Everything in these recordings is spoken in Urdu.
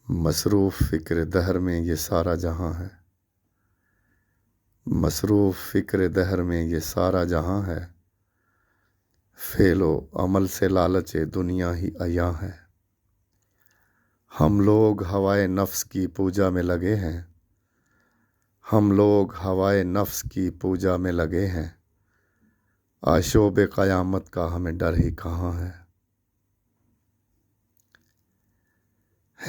مصروف فکر دہر میں یہ سارا جہاں ہے، مصروف فکر دہر میں یہ سارا جہاں ہے، فعل و عمل سے لالچ دنیا ہی عیاں ہے۔ ہم لوگ ہوائے نفس کی پوجا میں لگے ہیں، ہم لوگ ہوائے نفس کی پوجا میں لگے ہیں، آشوب قیامت کا ہمیں ڈر ہی کہاں ہے۔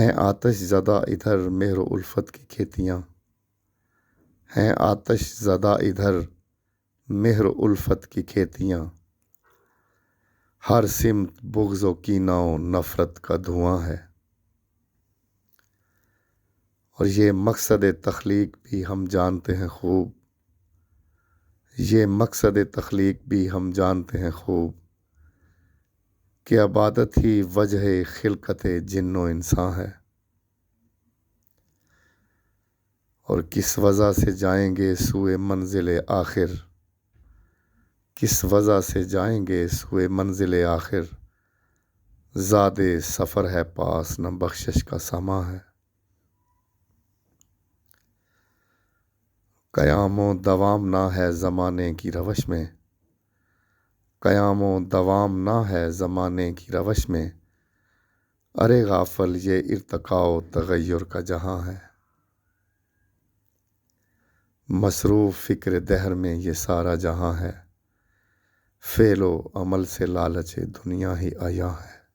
ہیں آتش زدہ ادھر مہر و الفت کی کھیتیاں، ہیں آتش زدہ ادھر مہر و الفت کی کھیتیاں، ہر سمت بغض و کینہ و نفرت کا دھواں ہے۔ اور یہ مقصد تخلیق بھی ہم جانتے ہیں خوب، یہ مقصد تخلیق بھی ہم جانتے ہیں خوب، کہ عبادت ہی وجہ خلقت جن و انسان ہے۔ اور کس وجہ سے جائیں گے سوئے منزل آخر، کس وجہ سے جائیں گے سوئے منزل آخر، زاد سفر ہے پاس نہ بخشش کا سماں ہے۔ قیام و دوام نہ ہے زمانے کی روش میں، قیام و دوام نہ ہے زمانے کی روش میں، ارے غافل یہ ارتقاء و تغیر کا جہاں ہے۔ مصروف فکر دہر میں یہ سارا جہاں ہے، فعل و عمل سے لالچ دنیا ہی عیاں ہے۔